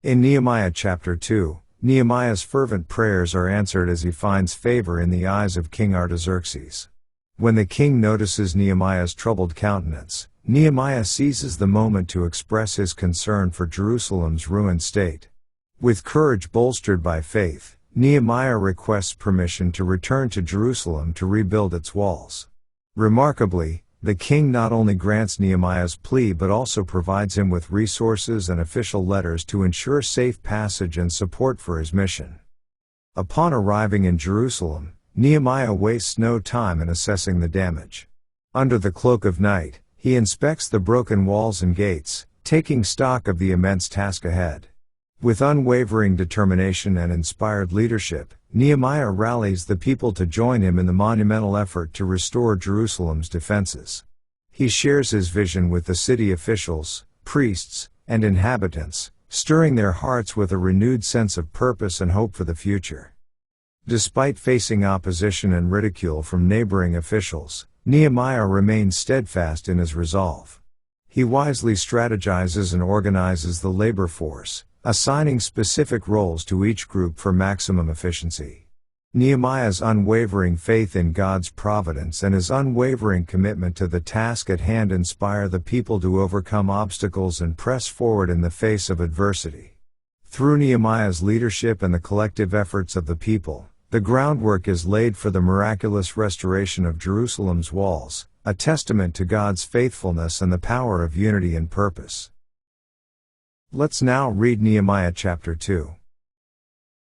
In Nehemiah chapter 2, Nehemiah's fervent prayers are answered as he finds favor in the eyes of King Artaxerxes. When the king notices Nehemiah's troubled countenance, Nehemiah seizes the moment to express his concern for Jerusalem's ruined state. With courage bolstered by faith, Nehemiah requests permission to return to Jerusalem to rebuild its walls. Remarkably, the king not only grants Nehemiah's plea but also provides him with resources and official letters to ensure safe passage and support for his mission. Upon arriving in Jerusalem, Nehemiah wastes no time in assessing the damage. Under the cloak of night, he inspects the broken walls and gates, taking stock of the immense task ahead. With unwavering determination and inspired leadership, Nehemiah rallies the people to join him in the monumental effort to restore Jerusalem's defenses. He shares his vision with the city officials, priests, and inhabitants, stirring their hearts with a renewed sense of purpose and hope for the future. Despite facing opposition and ridicule from neighboring officials, Nehemiah remains steadfast in his resolve. He wisely strategizes and organizes the labor force, assigning specific roles to each group for maximum efficiency. Nehemiah's unwavering faith in God's providence and his unwavering commitment to the task at hand inspire the people to overcome obstacles and press forward in the face of adversity. Through Nehemiah's leadership and the collective efforts of the people, the groundwork is laid for the miraculous restoration of Jerusalem's walls, a testament to God's faithfulness and the power of unity and purpose. Let's now read Nehemiah chapter 2.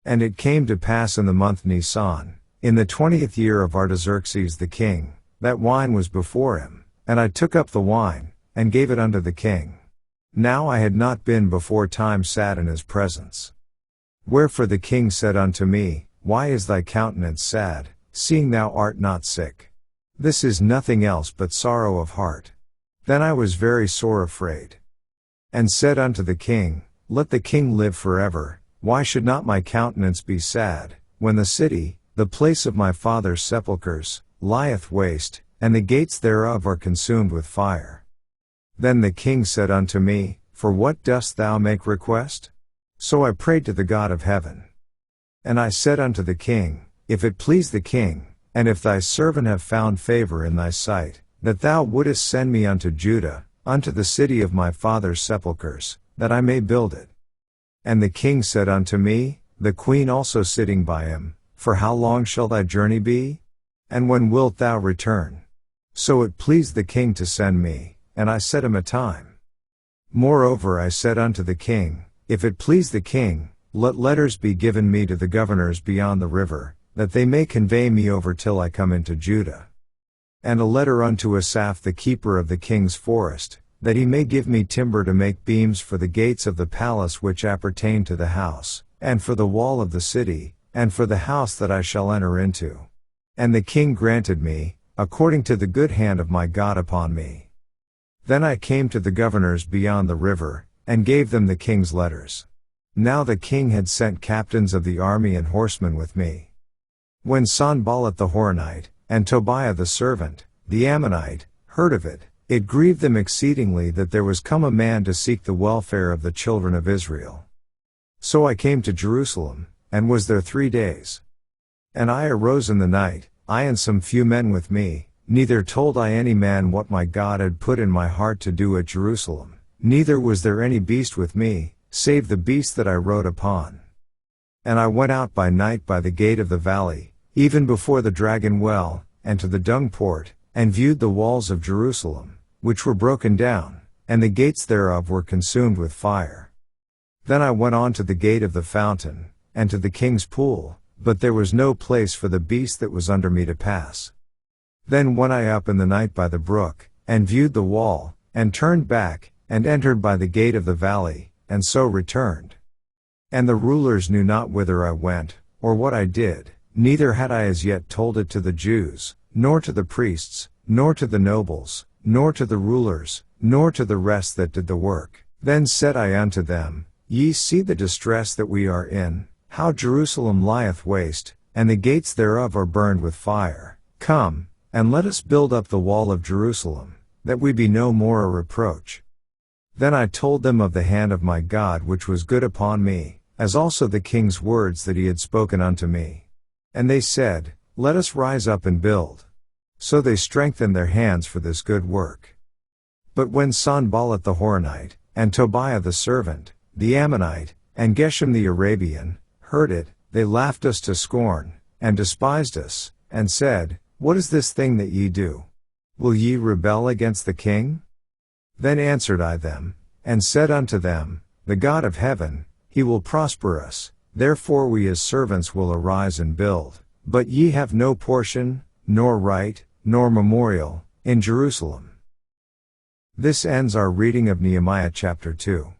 And it came to pass in the month Nisan, in the 20th year of Artaxerxes the king, that wine was before him, and I took up the wine, and gave it unto the king. Now I had not been before time sat in his presence. Wherefore the king said unto me, Why is thy countenance sad, seeing thou art not sick? This is nothing else but sorrow of heart. Then I was very sore afraid. And said unto the king, Let the king live forever. Why should not my countenance be sad, when the city, the place of my father's sepulchres, lieth waste, and the gates thereof are consumed with fire? Then the king said unto me, For what dost thou make request? So I prayed to the God of heaven. And I said unto the king, If it please the king, and if thy servant have found favor in thy sight, that thou wouldest send me unto Judah, unto the city of my father's sepulchres, that I may build it. And the king said unto me, the queen also sitting by him, For how long shall thy journey be? And when wilt thou return? So it pleased the king to send me, and I set him a time. Moreover I said unto the king, If it please the king, let letters be given me to the governors beyond the river, that they may convey me over till I come into Judah. And a letter unto Asaph the keeper of the king's forest, that he may give me timber to make beams for the gates of the palace which appertain to the house, and for the wall of the city, and for the house that I shall enter into. And the king granted me, according to the good hand of my God upon me. Then I came to the governors beyond the river, and gave them the king's letters. Now the king had sent captains of the army and horsemen with me. When Sanballat the Horonite, and Tobiah the servant, the Ammonite, heard of it, it grieved them exceedingly that there was come a man to seek the welfare of the children of Israel. So I came to Jerusalem, and was there 3 days. And I arose in the night, I and some few men with me, neither told I any man what my God had put in my heart to do at Jerusalem, neither was there any beast with me, save the beast that I rode upon. And I went out by night by the gate of the valley, even before the dragon well, and to the dung port, and viewed the walls of Jerusalem, which were broken down, and the gates thereof were consumed with fire. Then I went on to the gate of the fountain, and to the king's pool, but there was no place for the beast that was under me to pass. Then went I up in the night by the brook, and viewed the wall, and turned back, and entered by the gate of the valley, and so returned. And the rulers knew not whither I went, or what I did, neither had I as yet told it to the Jews, nor to the priests, nor to the nobles, nor to the rulers, nor to the rest that did the work. Then said I unto them, Ye see the distress that we are in, how Jerusalem lieth waste, and the gates thereof are burned with fire. Come, and let us build up the wall of Jerusalem, that we be no more a reproach. Then I told them of the hand of my God which was good upon me, as also the king's words that he had spoken unto me. And they said, Let us rise up and build. So they strengthened their hands for this good work. But when Sanballat the Horonite, and Tobiah the servant, the Ammonite, and Geshem the Arabian, heard it, they laughed us to scorn, and despised us, and said, What is this thing that ye do? Will ye rebel against the king? Then answered I them, and said unto them, The God of heaven, he will prosper us, therefore we his servants will arise and build, but ye have no portion, nor right, nor memorial, in Jerusalem. This ends our reading of Nehemiah chapter 2.